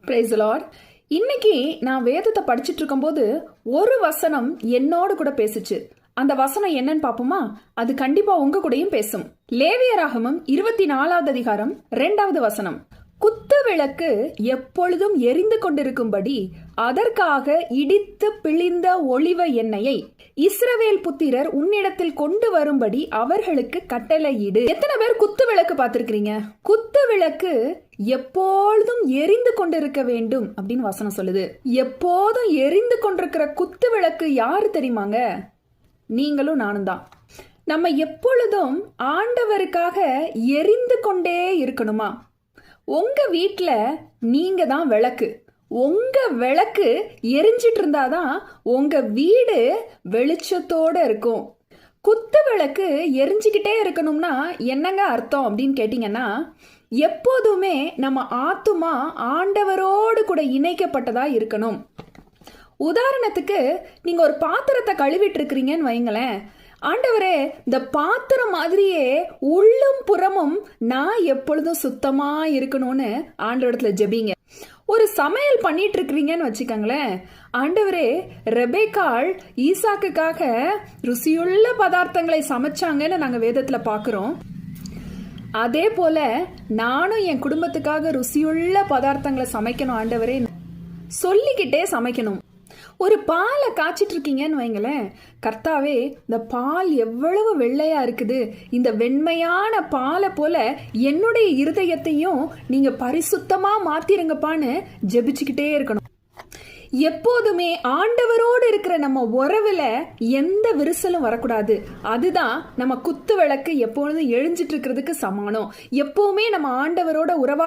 Price Lord. இன்னைக்கு நான் வேதத்தை படிச்சுட்டு இருக்கும்போது ஒரு வசனம் என்னோடு கூட பேசுச்சு. அந்த வசனம் என்னன்னு பாப்போமா? அது கண்டிப்பா உங்க கூடயும் பேசும். லேவியராகமம் 24வது அதிகாரம் 2வது வசனம். குத்து விளக்கு எப்பொழுதும் எரிந்து கொண்டிருக்கும்படி அதற்காக இடித்து பிழிந்த ஒலிவ எண்ணெயை இஸ்ரவேல் புத்திரர் உன்னிடத்தில் கொண்டு வரும்படி அவர்களுக்கு கட்டளையிடு. எத்தனை பேர் குத்து விளக்கு பார்த்திருக்கிறீங்க? குத்து விளக்கு எப்பொழுதும் எரிந்து கொண்டிருக்க வேண்டும் அப்படின்னு வசனம் சொல்லுது. எப்போதும் எரிந்து கொண்டிருக்கிற குத்து விளக்கு யாரு தெரியுமாங்க? நீங்களும் நானும் தான். நம்ம எப்பொழுதும் ஆண்டவருக்காக எரிந்து கொண்டே இருக்கணுமா? உங்க வீட்டுல நீங்க தான் விளக்கு. உங்க விளக்கு எரிஞ்சிட்டு இருந்தாதான் உங்க வீடு வெளிச்சத்தோட இருக்கும். குத்து விளக்கு எரிஞ்சுக்கிட்டே இருக்கணும்னா என்னங்க அர்த்தம் அப்படின்னு கேட்டீங்கன்னா, எப்போதுமே நம்ம ஆத்துமா ஆண்டவரோடு கூட இணைக்கப்பட்டதா இருக்கணும். உதாரணத்துக்கு, நீங்க ஒரு பாத்திரத்தை கழுவிட்டு இருக்கிறீங்கன்னு வைங்களேன். ஆண்டவரே, இந்த பாத்திரம் மாதிரியே உள்ளும் புறமும் நான் எப்பொழுதும் சுத்தமா இருக்கணும்னு ஆண்டவரத்துல ஜெபிங்க. ஒரு சமையல் பண்ணிட்டு இருக்கிறீங்கன்னு வச்சுக்கோங்களேன். ஆண்டவரே, ரெபேக்காள் ஈசாக்குக்காக ருசியுள்ள பதார்த்தங்களை சமைச்சாங்கன்னு நாங்க வேதத்துல பாக்குறோம். அதே போல நானும் என் குடும்பத்துக்காக ருசியுள்ள பதார்த்தங்களை சமைக்கணும் ஆண்டவரே சொல்லிக்கிட்டே சமைக்கணும். ஒரு பாலை காய்ச்சிட்டு இருக்கீங்கன்னு வைங்களேன். கர்த்தாவே, இந்த பால் எவ்வளவு வெள்ளையா இருக்குது, இந்த வெண்மையான பாலை போல என்னுடைய இருதயத்தையும் நீங்க பரிசுத்தமா மாத்திருங்கப்பான்னு ஜெபிச்சுக்கிட்டே இருக்கணும். எப்போதுமே ஆண்டவரோடு இருக்கிற நம்ம உறவுல எந்த விரிசலும் வரக்கூடாது. அதுதான் நம்ம குத்து விளக்கு எப்பொழுதும் எழிஞ்சிட்டு இருக்கிறதுக்கு சமானம். எப்பவுமே நம்ம ஆண்டவரோட உறவா